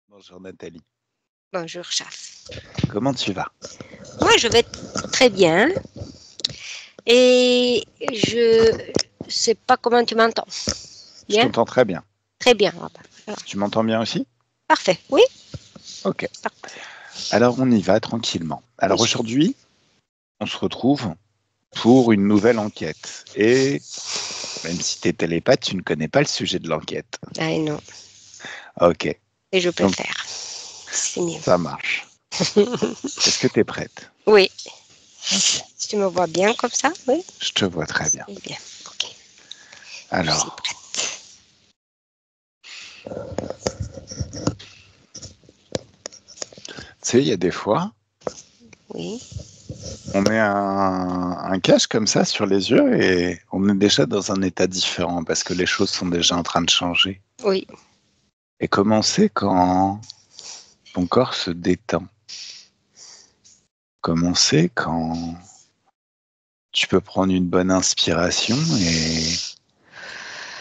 Bonjour Nathalie, Bonjour, chef. comment tu vas? Moi, je vais très bien et je sais pas comment tu m'entends. Je Bien? t'entends très bien. Très bien. Ah bah, voilà. Tu m'entends bien aussi? Parfait. Oui? Ok. Parfait. Alors on y va tranquillement. Alors Oui. aujourd'hui, on se retrouve pour une nouvelle enquête. Et même si tu es télépathe, tu ne connais pas le sujet de l'enquête. Ah non. Ok, Et je donc préfère. C'est mieux. ça marche. Est-ce que tu es prête? Oui. Ok, Si tu me vois bien comme ça, oui? je te vois très bien. C'est bien. Ok. Je suis Alors, prête. tu sais, il y a des fois, Oui. on met un cache comme ça sur les yeux et on est déjà dans un état différent parce que les choses sont déjà en train de changer. Oui. Et comment c'est quand ton corps se détend? Comment c'est quand tu peux prendre une bonne inspiration et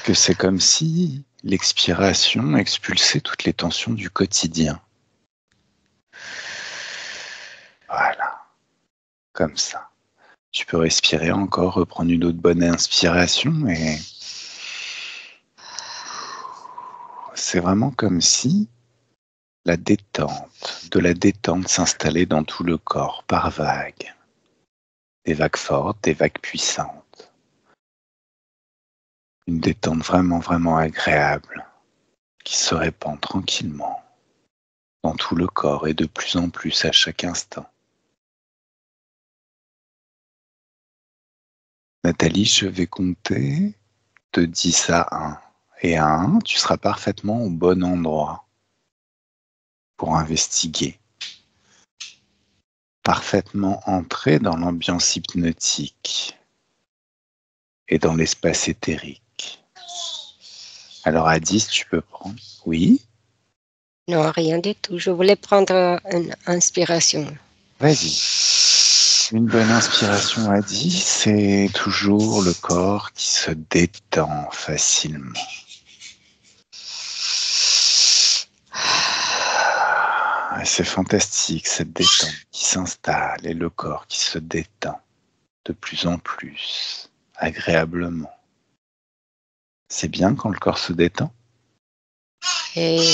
que c'est comme si l'expiration expulsait toutes les tensions du quotidien? Voilà, comme ça. Tu peux respirer encore, reprendre une autre bonne inspiration et c'est vraiment comme si de la détente s'installait dans tout le corps par vagues. Des vagues fortes, des vagues puissantes. Une détente vraiment, vraiment agréable qui se répand tranquillement dans tout le corps et de plus en plus à chaque instant. Nathalie, je vais compter de 10 à 1. Et à 1, tu seras parfaitement au bon endroit pour investiguer. Parfaitement entré dans l'ambiance hypnotique et dans l'espace éthérique. Alors à 10, tu peux prendre. Oui, Non, rien du tout. Je voulais prendre une inspiration. vas-y. Une bonne inspiration à 10, c'est toujours le corps qui se détend facilement. C'est fantastique cette détente qui s'installe et le corps qui se détend de plus en plus agréablement. C'est bien quand le corps se détend. Et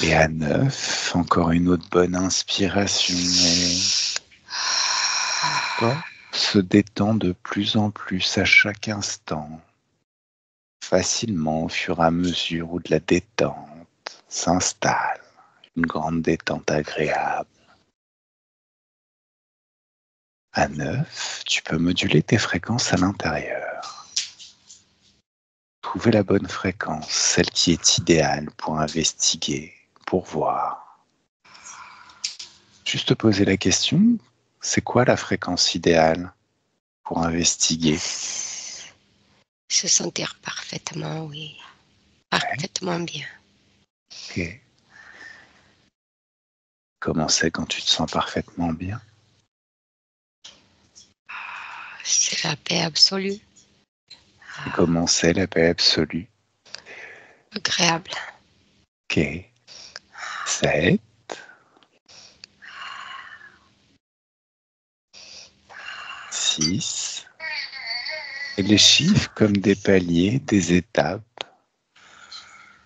Et à 9, encore une autre bonne inspiration et le corps se détend de plus en plus à chaque instant, facilement au fur et à mesure où de la détente s'installe, une grande détente agréable. À 9, tu peux moduler tes fréquences à l'intérieur. Trouver la bonne fréquence, celle qui est idéale pour investiguer, pour voir. Juste poser la question, c'est quoi la fréquence idéale pour investiguer? se sentir parfaitement, oui. Ouais, Parfaitement bien. ok. Comment c'est quand tu te sens parfaitement bien? C'est la paix absolue. Et comment c'est la paix absolue? Agréable. Ok. 7, 6. Et les chiffres comme des paliers, des étapes.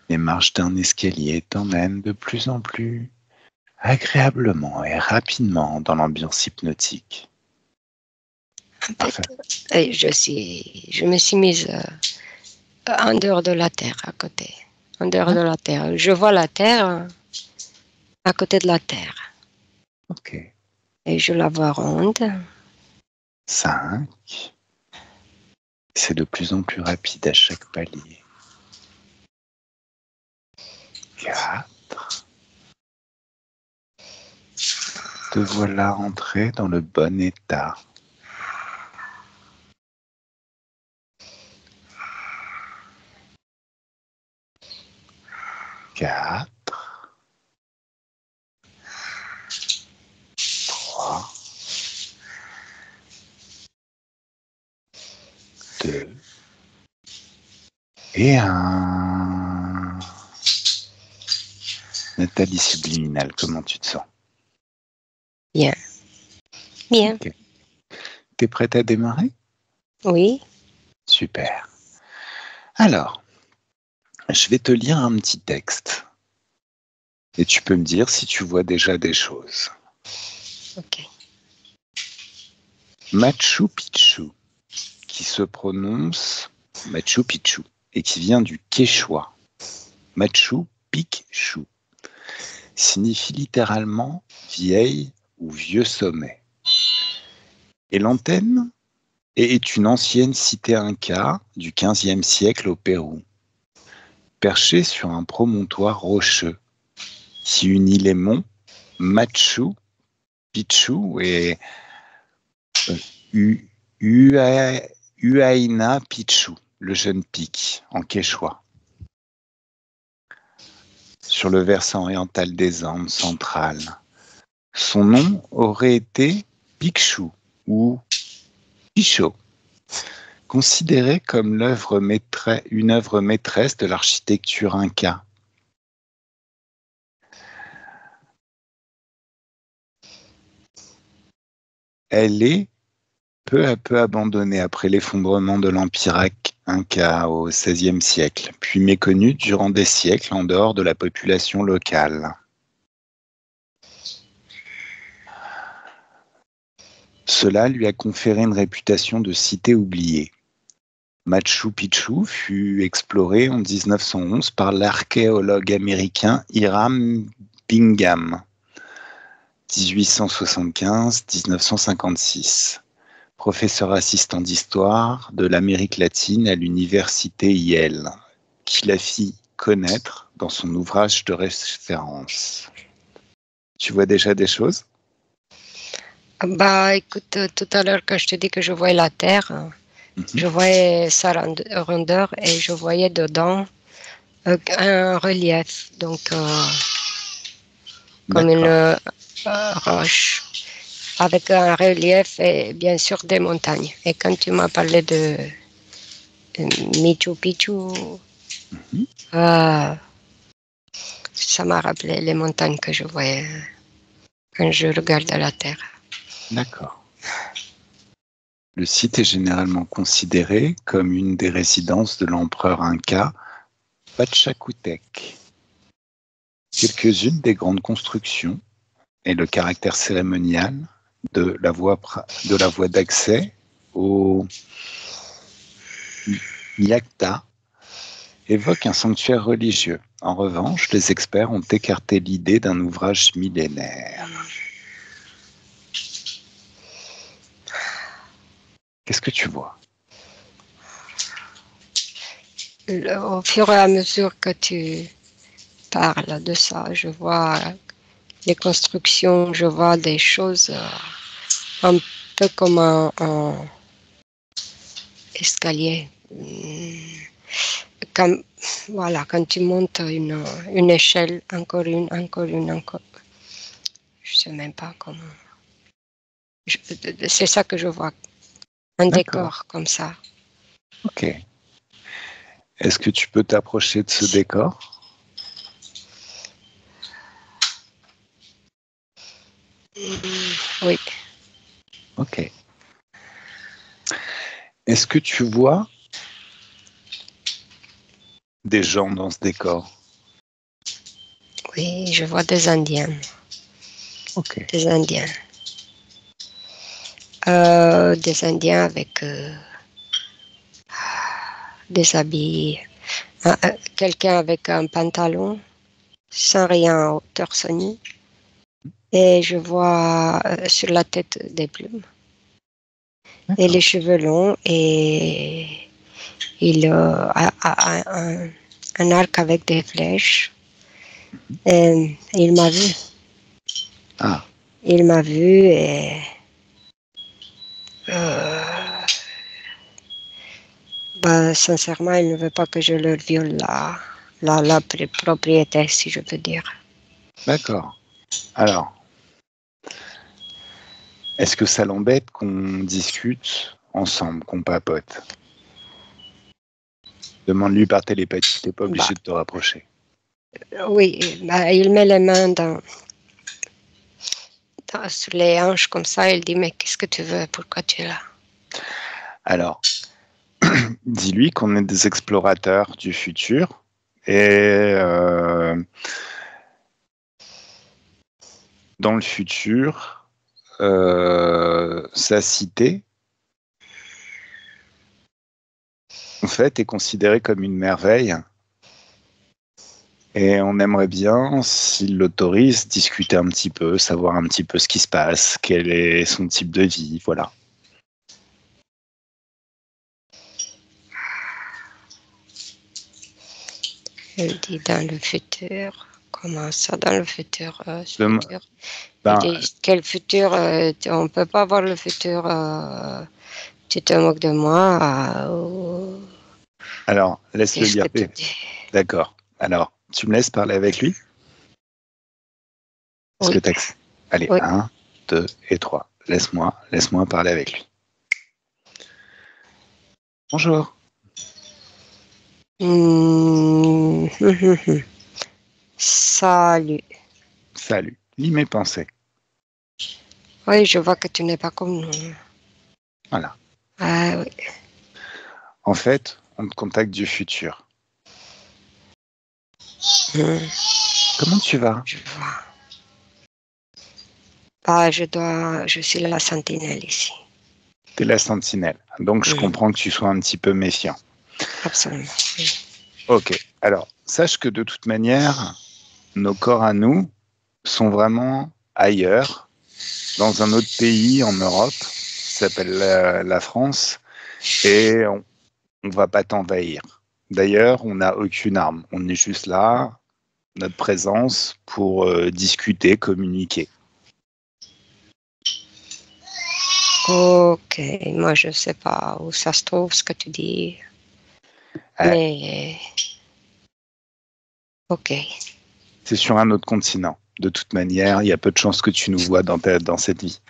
Les marches d'un escalier t'emmènent de plus en plus agréablement et rapidement dans l'ambiance hypnotique. En fait, Parfait. je me suis mise en dehors de la terre, à côté. En dehors Ouais. de la terre. Je vois la terre à côté de la terre. Ok. Et je la vois ronde. 5. C'est de plus en plus rapide à chaque palier. 4. Te voilà entré dans le bon état. 4. 3. 2. Et 1. Nathalie Subliminal, comment tu te sens? Bien. Bien. Ok. T'es prête à démarrer? Oui. Super. Alors, je vais te lire un petit texte. Et tu peux me dire si tu vois déjà des choses. Ok. Machu Picchu, qui se prononce Machu Picchu, et qui vient du quechua. Machu Picchu signifie littéralement vieille ou vieux sommet. Et l'antenne est une ancienne cité inca du XVe siècle au Pérou, perchée sur un promontoire rocheux qui unit les monts Machu Picchu et Huayna Picchu, le jeune pic, en quechua, sur le versant oriental des Andes centrales. Son nom aurait été Picchu ou Picho, considéré comme une œuvre maîtresse de l'architecture inca. Elle est peu à peu abandonnée après l'effondrement de l'Empire inca au XVIe siècle, puis méconnue durant des siècles en dehors de la population locale. Cela lui a conféré une réputation de cité oubliée. Machu Picchu fut exploré en 1911 par l'archéologue américain Hiram Bingham, 1875-1956, professeur assistant d'histoire de l'Amérique latine à l'université Yale, qui la fit connaître dans son ouvrage de référence. Tu vois déjà des choses? Bah, écoute, tout à l'heure, quand je te dis que je voyais la Terre, je voyais sa rondeur et je voyais dedans un relief, donc comme une roche, avec un relief et bien sûr des montagnes. Et quand tu m'as parlé de Machu Picchu, ça m'a rappelé les montagnes que je voyais quand je regardais la Terre. D'accord. Le site est généralement considéré comme une des résidences de l'empereur inca Pachacútec. Quelques-unes des grandes constructions et le caractère cérémonial de la voie d'accès au Yacta évoquent un sanctuaire religieux. En revanche, les experts ont écarté l'idée d'un ouvrage millénaire. Qu'est-ce que tu vois? Au fur et à mesure que tu parles de ça, je vois les constructions, je vois des choses un peu comme un escalier. Comme, voilà, quand tu montes une échelle, encore une, encore. Je sais même pas comment. C'est ça que je vois, un D'accord. décor comme ça. Ok. Est-ce que tu peux t'approcher de ce décor? Oui. Ok. Est-ce que tu vois des gens dans ce décor? Oui, je vois des Indiens. Ok. Des Indiens. Des Indiens avec des habits. Quelqu'un avec un pantalon, sans rien au torse nu. Et je vois sur la tête des plumes. Et les cheveux longs. Et il a un arc avec des flèches. Et il m'a vu. Ah, Il m'a vu et sincèrement, il ne veut pas que je leur viole la propriété, si je peux dire. d'accord. Alors, est-ce que ça l'embête qu'on discute ensemble, qu'on papote? Demande-lui par télépathie, t'es pas Bah, obligé de te rapprocher. Oui, bah, il met les mains sur les hanches comme ça. Il dit, mais qu'est-ce que tu veux? Pourquoi tu es là? Alors, dis-lui qu'on est des explorateurs du futur et dans le futur, sa cité, en fait, est considérée comme une merveille. Et on aimerait bien, s'il l'autorise, discuter un petit peu, savoir un petit peu ce qui se passe, quel est son type de vie, voilà. Il dit, dans le futur. Comment ça, dans le futur? Dem- Futur. Il ben, dit, quel futur? On peut pas voir le futur. Tu te moques de moi? alors, laisse-le Qu'est-ce que lire. tu dis? D'accord. Alors, tu me laisses parler avec lui? Est-ce que Oui, t'as... Allez, oui. 1, 2 et 3. Laisse-moi parler avec lui. Bonjour. Hmm, Salut. Salut. Lis mes pensées. Oui, je vois que tu n'es pas comme nous. Voilà. Ah oui. En fait, on te contacte du futur. Hmm, Comment tu vas? je vois. Bah, je suis la sentinelle ici. T'es la sentinelle. Donc, je Hmm, comprends que tu sois un petit peu méfiant. absolument. Oui. Ok. Alors, sache que de toute manière, nos corps à nous sont vraiment ailleurs, dans un autre pays en Europe, qui s'appelle la France, et on va pas t'envahir. D'ailleurs, on n'a aucune arme. On est juste là, notre présence, pour discuter, communiquer. Ok, moi je sais pas où ça se trouve ce que tu dis, Euh, mais ok, c'est sur un autre continent. De toute manière, il y a peu de chances que tu nous vois dans cette vie.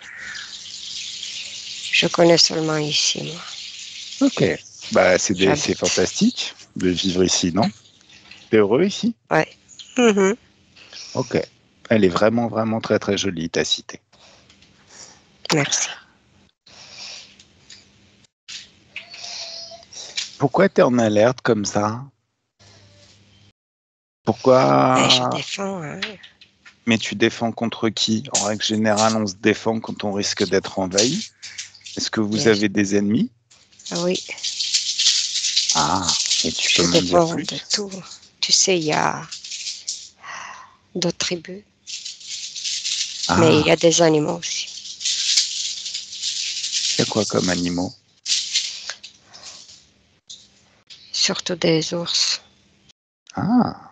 je connais seulement ici, moi. Ok. Bah, c'est J'habite. fantastique de vivre ici, non? T'es heureux ici? Ouais. Mhm. Ok. Elle est vraiment, vraiment très, très jolie, ta cité. Merci. Pourquoi t'es en alerte comme ça? Mais je Pourquoi? défends, hein. Mais tu défends contre qui? En règle générale, on se défend quand on risque d'être envahi. Est-ce que vous Mais avez des ennemis? oui, Ah, et tu peux je m'en dire défends de plus? tout. Tu sais, il y a d'autres tribus, mais il y Ah, a des animaux aussi. il y a quoi comme animaux? Surtout des ours. Ah,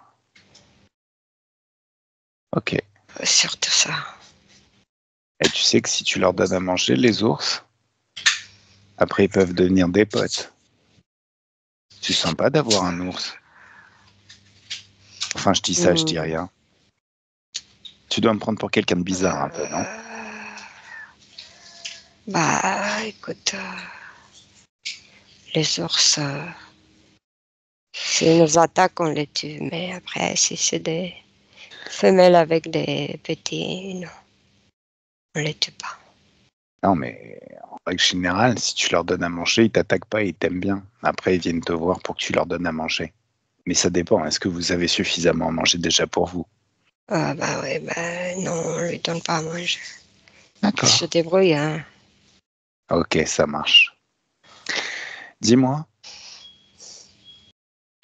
ok. Surtout ça. Et tu sais que si tu leur donnes à manger, les ours, après ils peuvent devenir des potes. C'est sympa d'avoir un ours. Enfin, je dis ça, je dis Hmm. rien. Tu dois me prendre pour quelqu'un de bizarre un peu, non? Bah, écoute, les ours, s'ils nous attaquent, on les tue. Mais après, si c'est des femelles avec des petits, non, on les tue pas. Non, mais en règle générale, si tu leur donnes à manger, ils t'attaquent pas, ils t'aiment bien. Après, ils viennent te voir pour que tu leur donnes à manger. Mais ça dépend. Est-ce que vous avez suffisamment à manger déjà pour vous? Ah bah oui, bah non, on lui donne pas à manger. Il se D'accord. débrouille, hein. Ok, ça marche. Dis-moi,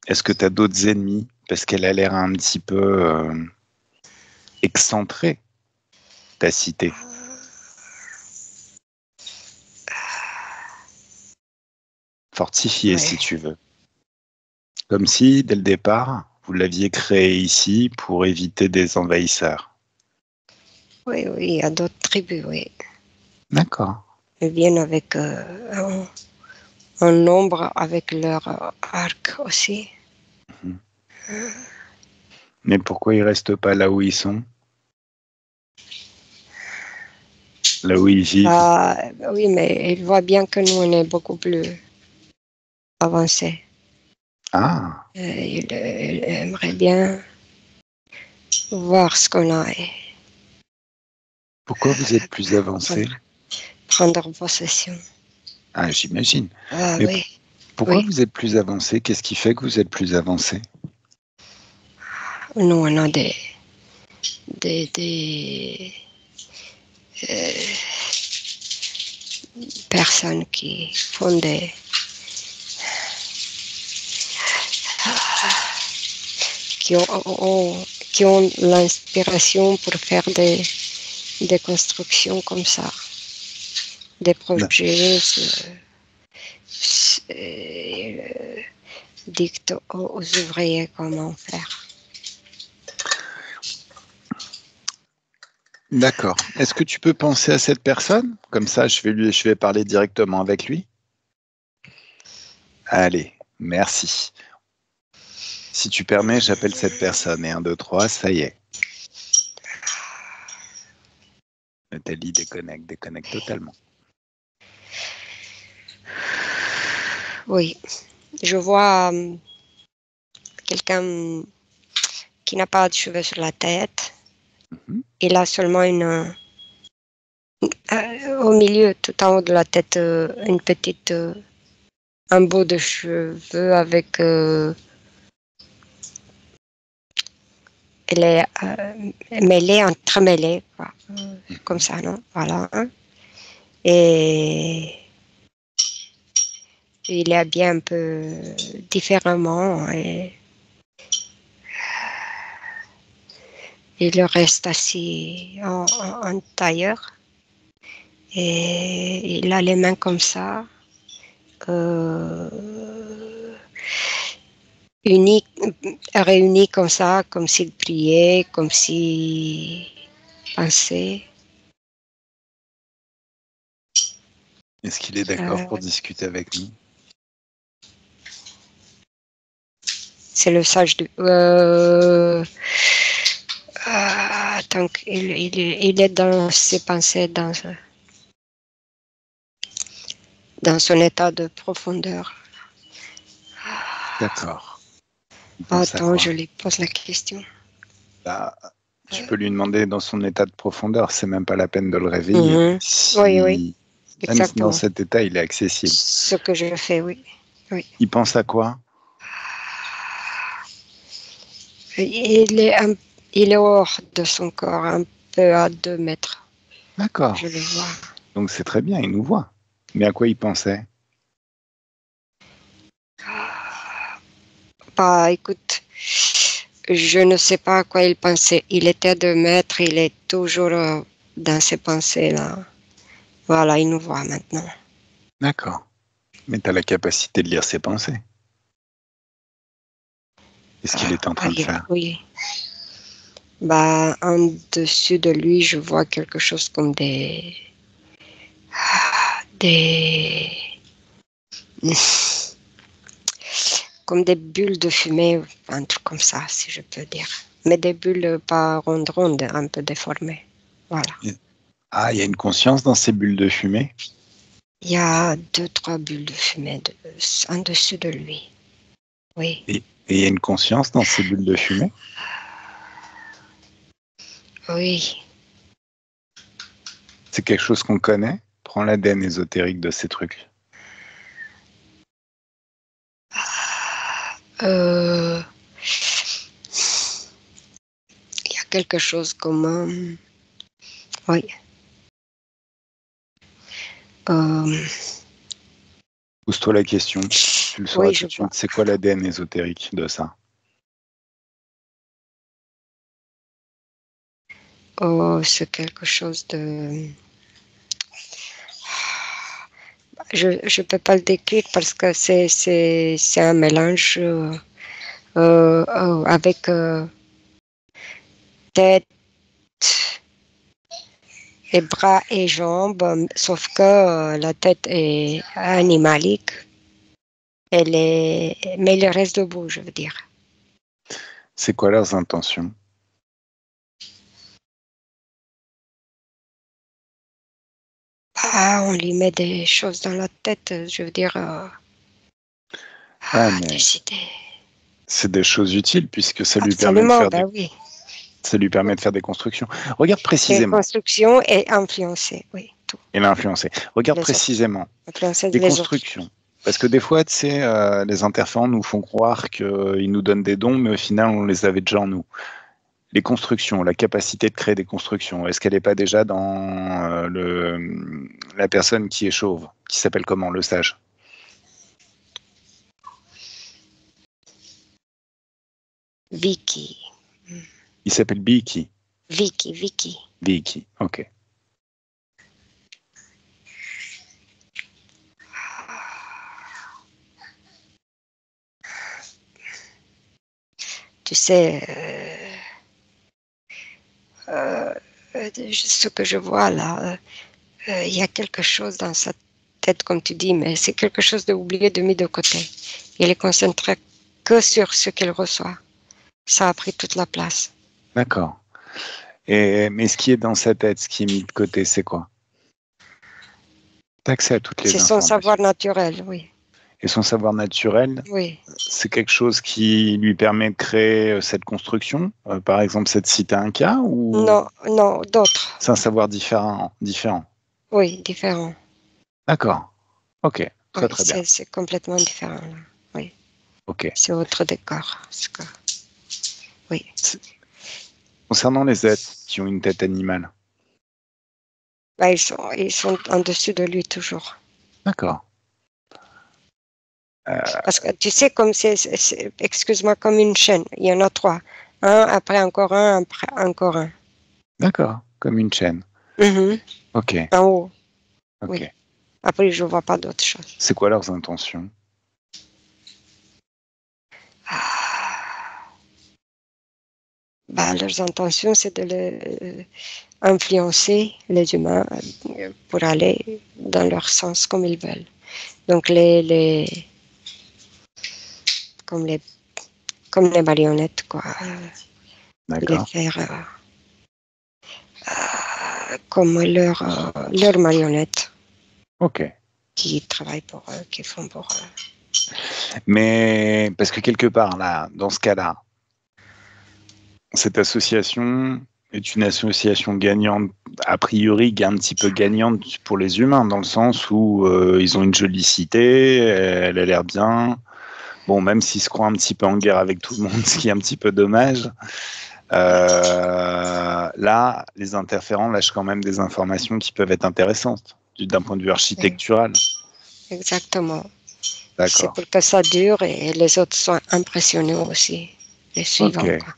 est-ce que tu as d'autres ennemis? Parce qu'elle a l'air un petit peu excentrée, ta cité. Fortifiée, Ouais. si tu veux. Comme si, dès le départ, vous l'aviez créée ici pour éviter des envahisseurs. Oui, oui, il y a d'autres tribus, oui. D'accord. Ils viennent avec un nombre avec leur arc aussi. Mhm. Mais pourquoi ils restent pas là où ils sont? Là où ils vivent? Ah, oui, mais ils voient bien que nous, on est beaucoup plus avancés. Ah, Ils aimeraient bien. voir ce qu'on a et Pourquoi vous êtes plus avancé? prendre possession. Ah, j'imagine. Ah Mais oui, pourquoi oui. vous êtes plus avancé? Qu'est-ce qui fait que vous êtes plus avancé? Nous, on a des personnes qui font qui ont l'inspiration pour faire des constructions comme ça, des projets, dictent aux ouvriers comment faire. D'accord. Est-ce que tu peux penser à cette personne? Comme ça, je vais parler directement avec lui. Allez, merci. Si tu permets, j'appelle cette personne. Et 1, 2, 3, ça y est. Nathalie déconnecte totalement. Oui, je vois quelqu'un qui n'a pas de cheveux sur la tête. Il a seulement au milieu, tout en haut de la tête, une petite, un bout de cheveux avec, elle est mêlée, entremêlée, quoi. Comme ça, non? Voilà. Hein. Et il est habillé un peu différemment et il reste assis en tailleur et il a les mains comme ça, unies, réunies comme ça, comme s'il priait, comme s'il pensait. Est-ce qu'il est d'accord pour discuter avec nous? C'est le sage de... attends, il est dans ses pensées, dans son état de profondeur. D'accord. Il pense à Attends, quoi? je lui pose la question. Bah, tu peux lui demander dans son état de profondeur. C'est même pas la peine de le réveiller. Oui, oui, Même dans exactement. cet état, il est accessible. Ce que je fais, oui. Oui. Il pense à quoi? Il est hors de son corps, un peu à 2 mètres. D'accord. Je le vois. Donc c'est très bien, il nous voit. Mais à quoi il pensait? Bah, écoute, je ne sais pas à quoi il pensait. Il était à 2 mètres, il est toujours dans ses pensées-là. Voilà, il nous voit maintenant. D'accord. Mais tu as la capacité de lire ses pensées. Qu'est-ce qu'il est en train de faire? Oui. Bah, en dessus de lui, je vois quelque chose comme des comme des bulles de fumée, un truc comme ça, si je peux dire. Mais des bulles pas rondes, un peu déformées. Voilà. Ah, il y a une conscience dans ces bulles de fumée? Il y a 2-3 bulles de fumée en dessus de lui. Oui. Et il y a une conscience dans ces bulles de fumée? Oui. C'est quelque chose qu'on connaît? Prends l'ADN ésotérique de ces trucs. Il y a quelque chose comme... oui. Pose-toi la question. Tu le sauras Oui, tout je de vois. suite. C'est quoi l'ADN ésotérique de ça? Oh, c'est quelque chose de... Je ne peux pas le décrire parce que c'est un mélange avec tête et bras et jambes, sauf que la tête est animalique. Mais il reste debout, je veux dire. C'est quoi leurs intentions? Ah, on lui met des choses dans la tête, je veux dire, Ouais, mais des idées. c'est des choses utiles puisque ça lui permet de Absolument, faire ben oui. Ça lui permet de faire des constructions. Regarde Et précisément. construction et influencer, oui, tout. Et l'influencer. Regarde Les autres. précisément. Influencer Des les autres. constructions. Parce que des fois, tu sais, les interférents nous font croire qu'ils nous donnent des dons, mais au final, on les avait déjà en nous. Les constructions, la capacité de créer des constructions, est-ce qu'elle n'est pas déjà dans la personne qui est chauve, qui s'appelle comment, le sage? Vicky. Il s'appelle Biki. Vicky. Biki, ok. Tu sais, ce que je vois là, il y a quelque chose dans sa tête, comme tu dis, mais c'est quelque chose d'oublié, de mis de côté. Il est concentré que sur ce qu'il reçoit. Ça a pris toute la place. D'accord. Mais ce qui est dans sa tête, ce qui est mis de côté, c'est quoi? T'as accès à toutes les C'est son informations. savoir naturel, oui. Et son savoir naturel, Oui. c'est quelque chose qui lui permet de créer cette construction, par exemple cette cité Inca, ou Non, d'autres. c'est un savoir différent? Oui, différents. D'accord. Ok, Oui, très bien. c'est complètement différent. Là. Oui. Ok. C'est autre décor. Oui. Concernant les êtres qui ont une tête animale. Bah, ils sont en dessus de lui toujours. D'accord. Parce que tu sais, comme excuse-moi, comme une chaîne. Il y en a 3. Un, après encore un, après encore un. D'accord. Comme une chaîne. Mhm. Ok. En haut. Ok. Oui. Après, je ne vois pas d'autre chose. C'est quoi leurs intentions? Bah, leurs intentions, c'est de influencer les humains pour aller dans leur sens comme ils veulent. Donc, comme les, comme les marionnettes, quoi. Les D'accord. faire comme leurs marionnettes Ok. qui travaillent pour eux, qui font pour eux. Mais parce que quelque part, là, dans ce cas-là, cette association est une association gagnante, a priori un petit peu gagnante pour les humains, dans le sens où ils ont une jolie cité, elle a l'air bien. Bon, même s'ils se croient un petit peu en guerre avec tout le monde, ce qui est un petit peu dommage. Là, les interférents lâchent quand même des informations qui peuvent être intéressantes d'un point de vue architectural. Exactement. C'est D'accord. pour que ça dure et les autres soient impressionnés aussi, les suivants, Ok. quoi,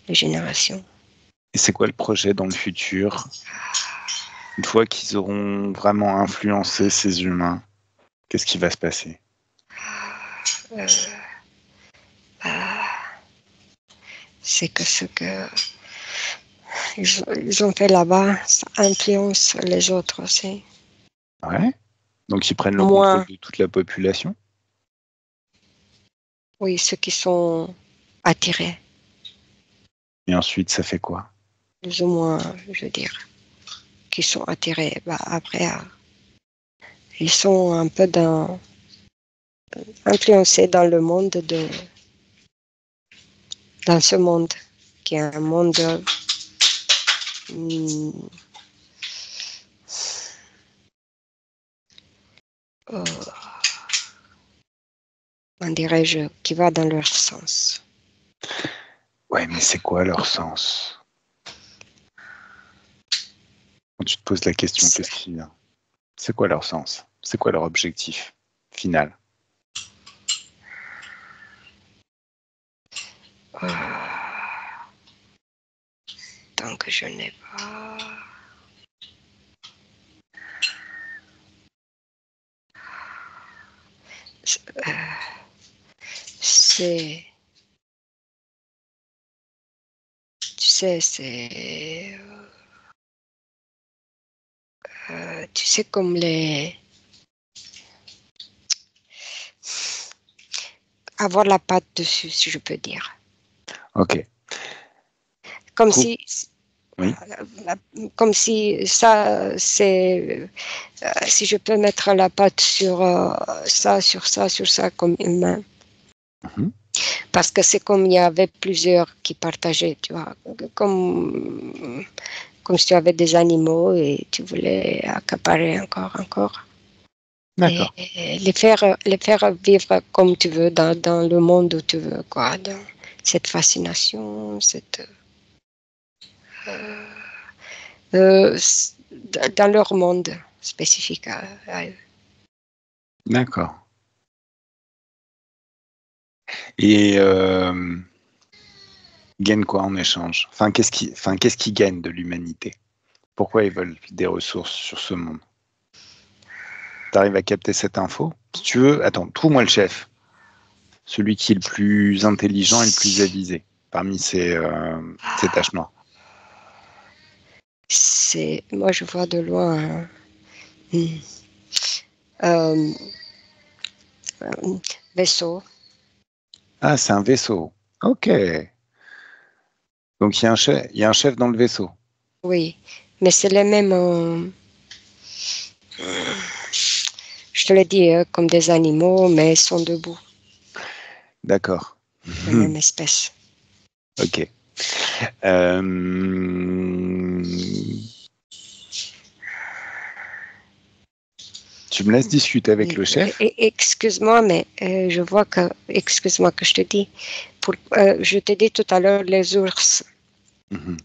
les générations. Et c'est quoi le projet dans le futur? Une fois qu'ils auront vraiment influencé ces humains, qu'est-ce qui va se passer? Euh, c'est que ce que ils ont fait là-bas, ça influence les autres aussi. Ouais. Donc ils prennent le contrôle Moins, de toute la population. oui, ceux qui sont attirés, Et ensuite, ça fait quoi? plus ou moins, je veux dire, qui sont attirés. Bah, après, ils sont un peu influencés dans le monde dans ce monde, qui est un monde comment dirais-je, qui va dans leur sens. Ouais, mais c'est quoi leur sens? Quand tu te poses la question, qu'est-ce qui vient? C'est quoi leur sens? C'est quoi leur objectif final? Tant que je n'ai pas... C'est... Tu sais, c'est... tu sais, comme avoir la patte dessus, si je peux dire. Ok. Comme Trop... si... Oui. Comme si ça, c'est... si je peux mettre la patte sur ça, sur ça, sur ça, comme humain. Mhm. Parce que c'est comme il y avait plusieurs qui partageaient, tu vois, comme si tu avais des animaux et tu voulais accaparer encore. D'accord. Et les faire vivre comme tu veux, dans le monde où tu veux, quoi, dans cette fascination, dans leur monde spécifique à eux. D'accord. Et ils gagnent quoi en échange? Enfin, qu'est-ce qu'ils gagnent de l'humanité? Pourquoi ils veulent des ressources sur ce monde? T'arrives à capter cette info? Si tu veux, attends, trouve-moi le chef. Celui qui est le plus intelligent et le plus avisé parmi ces taches noires. Moi, je vois de loin un vaisseau. Ah, c'est un vaisseau. Ok. Donc il y a un chef dans le vaisseau. Oui, mais c'est les mêmes, je te l'ai dit, comme des animaux, mais ils sont debout, D'accord. la même espèce. Ok. Tu me laisses discuter avec le chef? Excuse-moi, mais excuse-moi que je te dis, je t'ai dit tout à l'heure les ours. Mhm.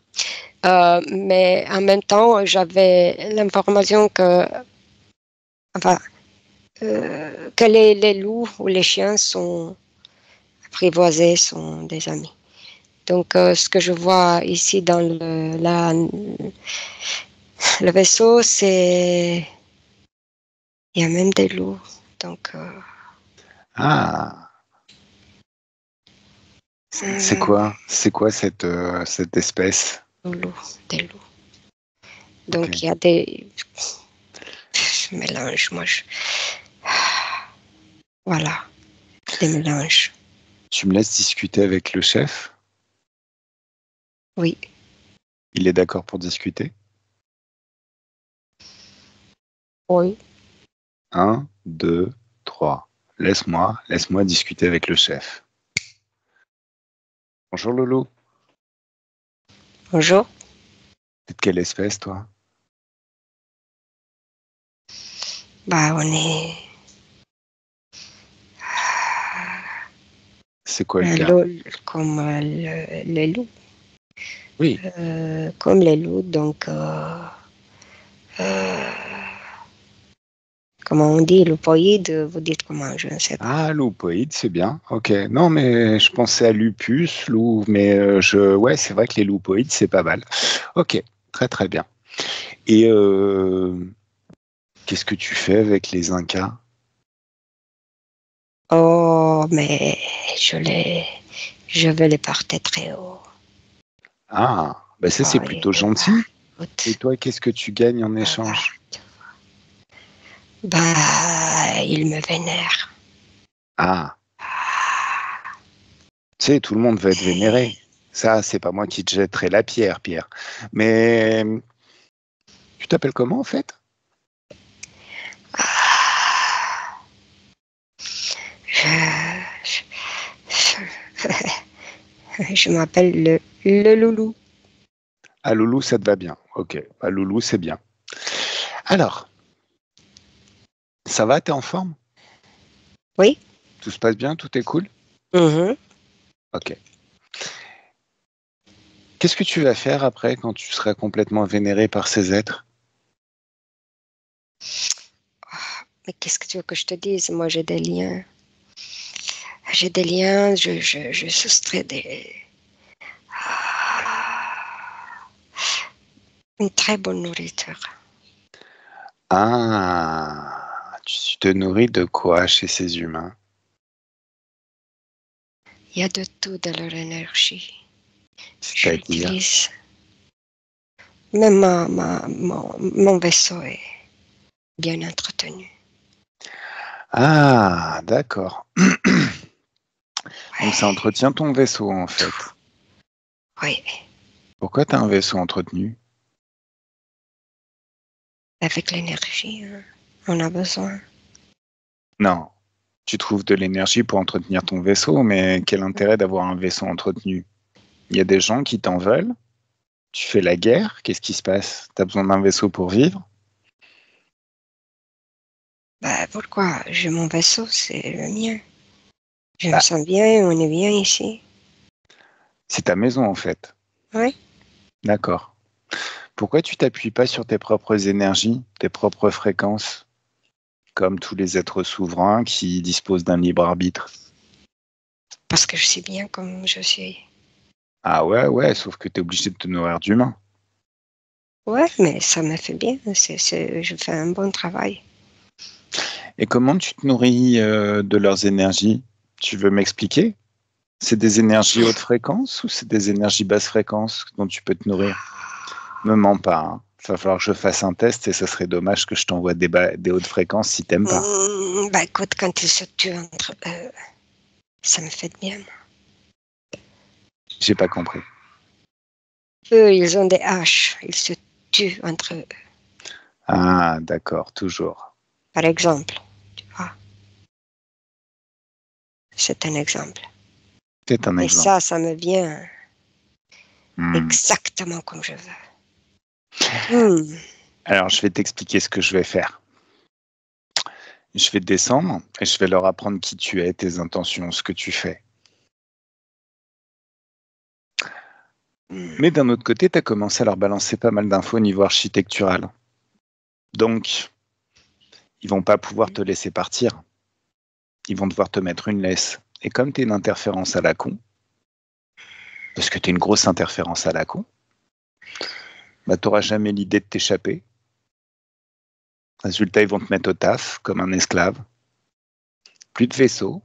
Mais en même temps, j'avais l'information enfin, que les loups ou les chiens sont apprivoisés, sont des amis. Donc, ce que je vois ici dans le vaisseau, il y a même des loups. Donc, Ah, c'est quoi cette espèce? des loups. Ok. Donc, il y a des mélanges. Voilà, des mélanges. Tu me laisses discuter avec le chef? Oui, Il est d'accord pour discuter? oui. Un, deux, trois. Laisse-moi discuter avec le chef. Bonjour Lolo. Bonjour. T'es de quelle espèce, toi? Bah, on est C'est quoi le cas? comme les loups. Oui. Comme les loups, donc, comment on dit, loupoïde, vous dites comment, je ne sais pas. Ah, loupoïde, c'est bien. Ok. Non, mais je pensais à lupus, loup, mais ouais, c'est vrai que les loupoïdes, c'est pas mal. Ok, très très bien. Et qu'est-ce que tu fais avec les Incas? Oh, mais je vais les porter très haut. Ah, bah ça c'est Ah, et plutôt gentil. Et écoute, toi, qu'est-ce que tu gagnes en voilà. échange? Bah, ils me vénèrent. Ah, tu sais, tout le monde veut être vénéré. Ça, c'est pas moi qui te jetterai la pierre, Pierre. Mais tu t'appelles comment en fait? Je, je m'appelle le loulou. Ah, Loulou, ça te va bien. Ok, ah, Loulou, c'est bien. Alors, ça va, t'es en forme? Oui. Tout se passe bien, tout est cool? Mhm. Ok. Qu'est-ce que tu vas faire après quand tu seras complètement vénéré par ces êtres? Mais qu'est-ce que tu veux que je te dise? Moi, j'ai des liens. J'ai des liens, je soustrais une très bonne nourriture. Ah, tu te nourris de quoi chez ces humains? Il y a de tout dans leur énergie. C'est-à-dire? J'utilise. Même mon vaisseau est bien entretenu. Ah, d'accord. Donc ça Ouais, entretient ton vaisseau en fait. tout. Oui, Pourquoi tu as un vaisseau entretenu? avec l'énergie, hein, on a besoin. Non. Tu trouves de l'énergie pour entretenir ton vaisseau, mais quel intérêt d'avoir un vaisseau entretenu? Il y a des gens qui t'en veulent. Tu fais la guerre. Qu'est-ce qui se passe? Tu as besoin d'un vaisseau pour vivre? Bah, pourquoi? J'ai mon vaisseau, c'est le mien. Je me Bah, sens bien, on est bien ici. c'est ta maison en fait. Oui. D'accord. Pourquoi tu t'appuies pas sur tes propres énergies, tes propres fréquences, comme tous les êtres souverains qui disposent d'un libre arbitre? Parce que je suis bien comme je suis. Ah ouais, ouais, sauf que tu es obligé de te nourrir d'humains. Ouais, mais ça me fait bien. Je fais un bon travail. Et comment tu te nourris de leurs énergies? Tu veux m'expliquer? C'est des énergies haute fréquence ou c'est des énergies basse fréquence dont tu peux te nourrir? Me mens pas, hein. Il va falloir que je fasse un test et ce serait dommage que je t'envoie des hautes fréquences si t'aimes pas. Bah écoute, quand ils se tuent entre eux, ça me fait bien. J'ai pas compris. Eux, ils ont des haches. Ils se tuent entre eux. Ah, d'accord, toujours. Par exemple, tu vois, c'est un exemple. C'est un Et exemple. ça me vient Hmm. exactement comme je veux. Hmm. Alors, je vais t'expliquer ce que je vais faire. Je vais descendre et je vais leur apprendre qui tu es, tes intentions, ce que tu fais. Hmm. Mais d'un autre côté, tu as commencé à leur balancer pas mal d'infos au niveau architectural. Donc, ils vont pas pouvoir te laisser partir. Ils vont devoir te mettre une laisse. Et comme tu es une interférence à la con, parce que tu es une grosse interférence à la con, bah, tu n'auras jamais l'idée de t'échapper. Résultat, ils vont te mettre au taf comme un esclave. Plus de vaisseau,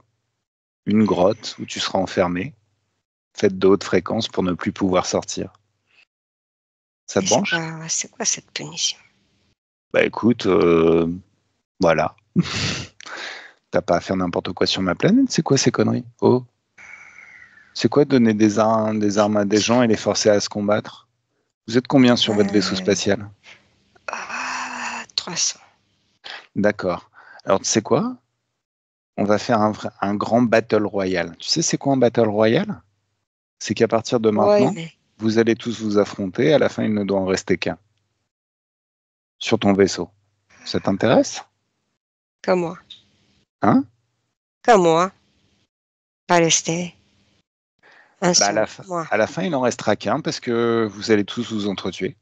une grotte où tu seras enfermé, faite de haute fréquence pour ne plus pouvoir sortir. Ça Et te branche? c'est quoi cette punition? Bah écoute, voilà. T'as pas à faire n'importe quoi sur ma planète, c'est quoi ces conneries? Oh, c'est quoi donner des armes à des gens et les forcer à se combattre? Vous êtes combien sur votre vaisseau Euh, spatial? 300. D'accord. Alors tu sais quoi? On va faire un grand battle royal. Tu sais c'est quoi un battle royal? C'est qu'à partir de Oui, maintenant, mais vous allez tous vous affronter. À la fin, il ne doit en rester qu'un sur ton vaisseau. Ça t'intéresse? comme moi. Hein? Comme moi. Pas rester un Bah seul. Moi. à la fin, il n'en restera qu'un parce que vous allez tous vous entretuer.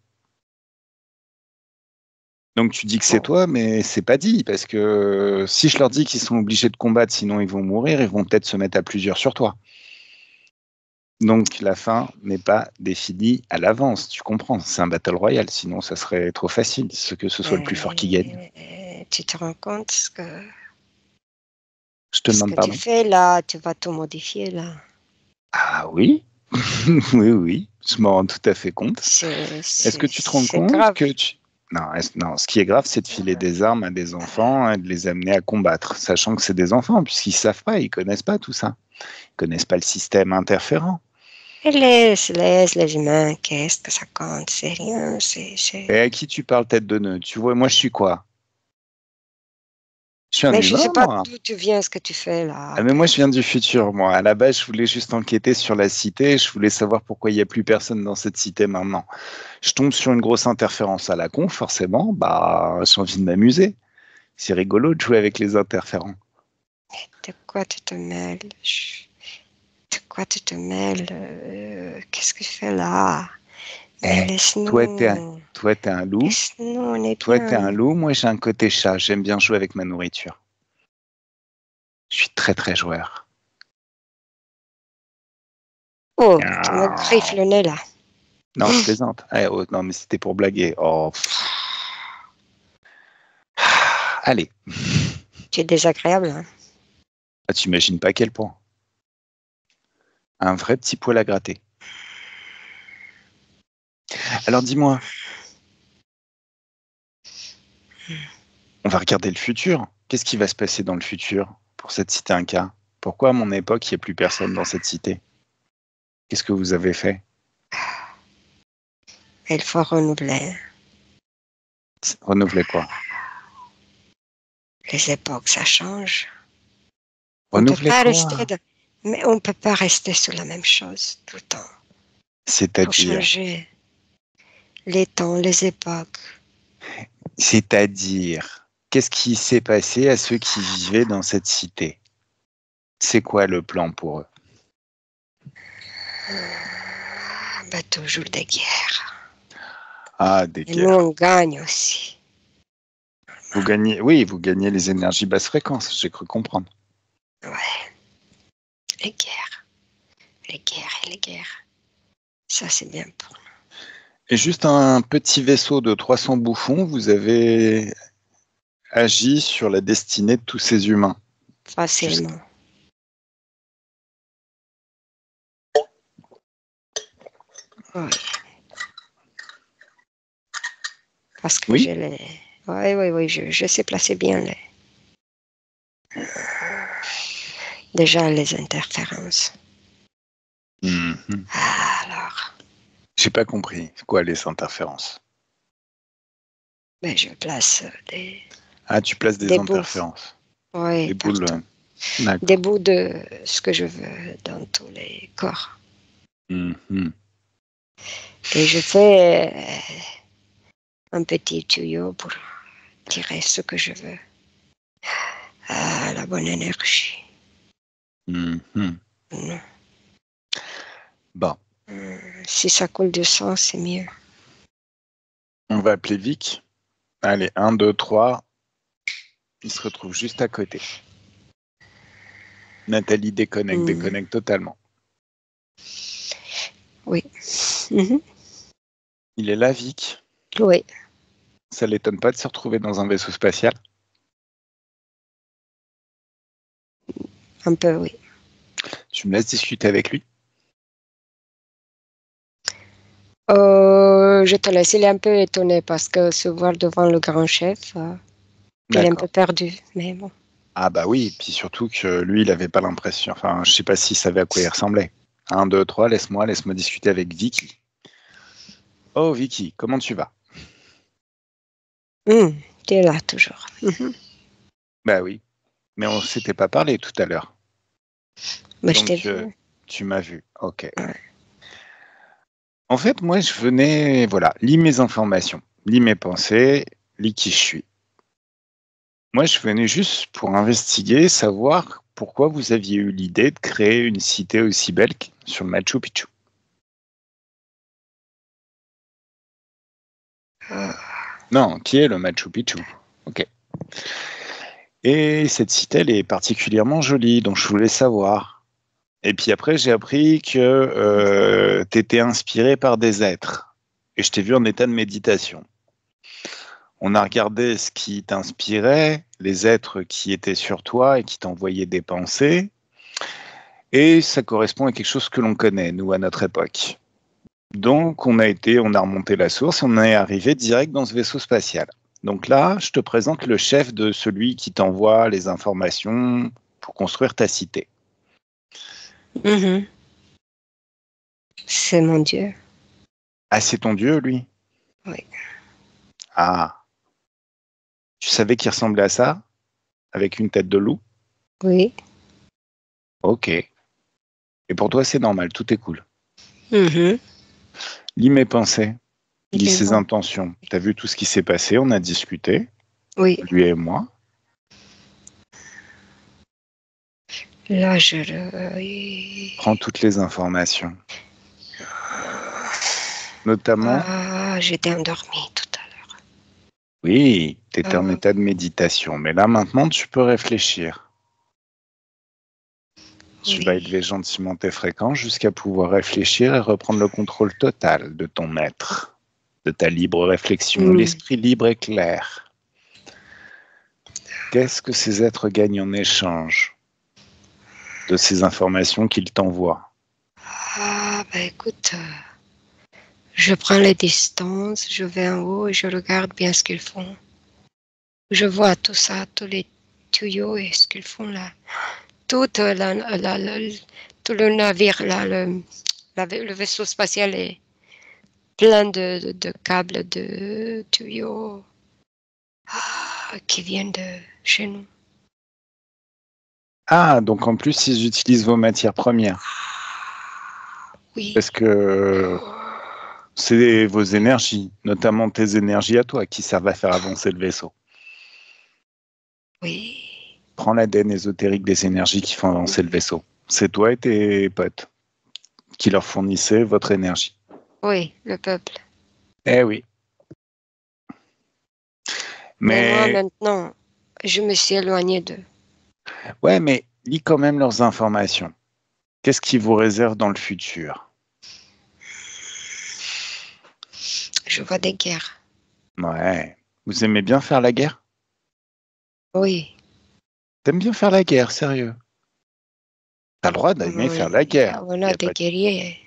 Donc tu dis que c'est Bon. toi, mais c'est pas dit, parce que si je leur dis qu'ils sont obligés de combattre, sinon ils vont mourir, ils vont peut-être se mettre à plusieurs sur toi. Donc la fin n'est pas définie à l'avance, tu comprends, c'est un battle royal, sinon ça serait trop facile, ce que ce soit le plus fort qui gagne. Tu te rends compte Je te ce demande que tu pardon. fais là, tu vas tout modifier là. Ah oui, oui, oui, je m'en rends tout à fait compte. Est-ce que tu te rends C'est compte grave. que tu... Non, non, ce qui est grave, c'est de filer des armes à des enfants et de les amener à combattre, sachant que c'est des enfants, puisqu'ils savent pas, ils connaissent pas tout ça. Ils connaissent pas le système interférent. Et laisse les humains, qu'est-ce que ça compte? C'est rien, Et à qui tu parles tête de nœud? Tu vois, moi je suis quoi? Je suis un Mais je sais humain, pas moi. d'où tu viens, ce que tu fais là. Ah, mais moi je viens du futur, moi. À la base, je voulais juste enquêter sur la cité, je voulais savoir pourquoi il n'y a plus personne dans cette cité maintenant. Je tombe sur une grosse interférence à la con, forcément, bah j'ai envie de m'amuser. C'est rigolo de jouer avec les interférents. De quoi tu te mêles? De quoi tu te mêles? Qu'est-ce que tu fais là? Mais Eh, toi t'es un, laisse-nous. toi t'es un loup, Laisse-nous, on est toi t'es un bien. loup, moi j'ai un côté chat, j'aime bien jouer avec ma nourriture. Je suis très très joueur. Oh, tu me griffes Ah. le nez là. Non, je plaisante. Eh, oh, non, mais c'était pour blaguer. Oh, allez. Tu es désagréable, hein? Ah, tu imagines pas à quel point. Un vrai petit poil à gratter. Alors dis-moi, on va regarder le futur. Qu'est-ce qui va se passer dans le futur pour cette cité Inca? Pourquoi à mon époque, il n'y a plus personne dans cette cité? Qu'est-ce que vous avez fait? Il faut renouveler. Renouveler quoi? Les époques, ça change. On peut Renouveler pas quoi? rester, mais on peut pas rester sur la même chose tout le temps. Faut C'est-à-dire, changer les temps, les époques. c'est-à-dire, qu'est-ce qui s'est passé à ceux qui vivaient dans cette cité? C'est quoi le plan pour eux? Bah, toujours des guerres. Ah, des Et nous, guerres. on gagne aussi. Vous gagnez, oui, vous gagnez les énergies basse fréquence, j'ai cru comprendre. Ouais, les guerres, les guerres et les guerres. Ça, c'est bien pour nous. Et juste un petit vaisseau de 300 bouffons, vous avez agi sur la destinée de tous ces humains. Jusqu'- Facilement. Oui, parce que Oui? je les. Oui, oui, oui, je sais placer bien les. Déjà les interférences. Mhm. Alors, J'ai pas compris. C'est quoi les interférences? ben, je place Ah, tu places des des bouts. interférences. Oui, Des boules. partout. Des D'accord. bouts de ce que je veux dans tous les corps. Mhm. Et je fais un petit tuyau pour tirer ce que je veux. Ah, la bonne énergie. Mhm. Non. Bon, Si ça coule du sang, c'est mieux. on va appeler Vic. Allez, un, 2, 3. Il se retrouve juste à côté. Nathalie déconnecte, Mm. déconnecte totalement. Oui. Mhm. Il est là, Vic. Oui, Ça l'étonne pas de se retrouver dans un vaisseau spatial. un peu, oui. Tu me laisses discuter avec lui? Je te laisse. Il est un peu étonné parce que se voir devant le grand chef, il est un peu D'accord. perdu. Mais bon. Ah bah oui, puis surtout que lui, il n'avait pas l'impression. Enfin, je sais pas s'il savait à quoi il ressemblait. Un, 2, 3. Laisse-moi discuter avec Vicky. Oh Vicky, comment tu vas? Tu es là toujours. Mhm. Bah oui, mais on s'était pas parlé tout à l'heure. Mais je t'ai Donc vu. tu m'as vu. Ok. Ouais. En fait, moi, je venais, voilà, lis mes informations, lis mes pensées, lis qui je suis. Moi, je venais juste pour investiguer, savoir pourquoi vous aviez eu l'idée de créer une cité aussi belle sur le Machu Picchu. Euh, Non, qui est le Machu Picchu? Ok. Et cette cité, elle est particulièrement jolie, donc je voulais savoir. Et puis après, j'ai appris que tu étais inspiré par des êtres. Et je t'ai vu en état de méditation. On a regardé ce qui t'inspirait, les êtres qui étaient sur toi et qui t'envoyaient des pensées. Et ça correspond à quelque chose que l'on connaît, nous, à notre époque. Donc, on a remonté la source et on est arrivé direct dans ce vaisseau spatial. Donc là, je te présente le chef de celui qui t'envoie les informations pour construire ta cité. mhm. C'est mon Dieu. Ah, c'est ton dieu, lui? Oui. Ah, tu savais qu'il ressemblait à ça? Avec une tête de loup? Oui. Ok. Et pour toi, c'est normal, tout est cool. Mhm. Lis mes pensées, Il lis est ses bon. intentions. T'as vu tout ce qui s'est passé, on a discuté, Oui. lui et moi. Là, je le. Prends toutes les informations. Notamment, Ah, j'étais endormie tout à l'heure. oui, tu étais en Ah, état de méditation, mais là maintenant, tu peux réfléchir. Tu vas oui. élever gentiment tes fréquences jusqu'à pouvoir réfléchir et reprendre le contrôle total de ton être, de ta libre réflexion, Mm. l'esprit libre et clair. Qu'est-ce que ces êtres gagnent en échange de ces informations qu'ils t'envoient? Ah, bah écoute, je prends les distances, je vais en haut et je regarde bien ce qu'ils font. Je vois tout ça, tous les tuyaux et ce qu'ils font là. Tout, tout le navire, là, le vaisseau spatial est plein de câbles, de tuyaux qui viennent de chez nous. Ah, donc en plus, ils utilisent vos matières premières. Oui. Parce que c'est vos énergies, notamment tes énergies à toi, qui servent à faire avancer le vaisseau. Oui. Prends l'ADN ésotérique des énergies qui font avancer le vaisseau. C'est toi et tes potes qui leur fournissaient votre énergie. Oui, le peuple. Eh oui. Mais moi, Mais maintenant, je me suis éloignée d'eux. ouais, mais lis quand même leurs informations. Qu'est-ce qu'ils vous réservent dans le futur? Je vois des guerres. Ouais. Vous aimez bien faire la guerre? Oui. T'aimes bien faire la guerre, sérieux? T'as le droit d'aimer faire la Oui. guerre. On Y a a des pas... guerriers.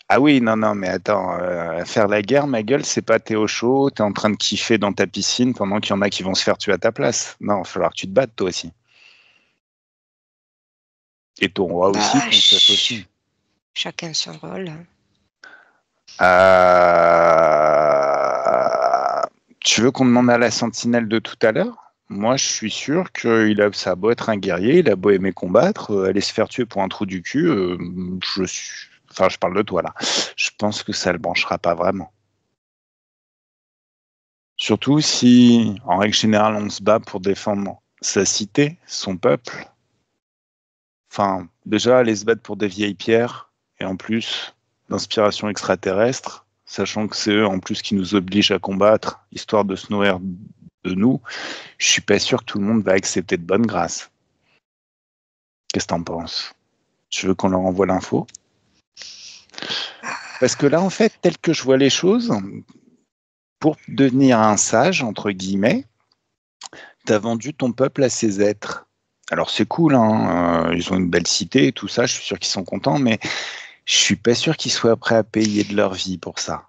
Ah oui, non, non, mais attends, faire la guerre, ma gueule, c'est pas t'es au chaud, t'es en train de kiffer dans ta piscine pendant qu'il y en a qui vont se faire tuer à ta place. Non, il va falloir que tu te battes, toi aussi. Et ton roi aussi, Bah, ton chef aussi. chacun son rôle. Hein. Tu veux qu'on demande à la sentinelle de tout à l'heure? Moi, je suis sûr que ça a beau être un guerrier, il a beau aimer combattre, aller se faire tuer pour un trou du cul, enfin, je parle de toi là. Je pense que ça le branchera pas vraiment. Surtout si, en règle générale, on se bat pour défendre sa cité, son peuple. Enfin, déjà, aller se battre pour des vieilles pierres, et en plus, d'inspiration extraterrestre, sachant que c'est eux, en plus, qui nous obligent à combattre, histoire de se nourrir de nous, je suis pas sûr que tout le monde va accepter de bonne grâce. Qu'est-ce que t'en penses? Tu veux qu'on leur envoie l'info? Parce que là, en fait, tel que je vois les choses, pour devenir un sage, entre guillemets, t'as vendu ton peuple à ces êtres. Alors c'est cool, hein, ils ont une belle cité et tout ça, je suis sûr qu'ils sont contents, mais je suis pas sûr qu'ils soient prêts à payer de leur vie pour ça.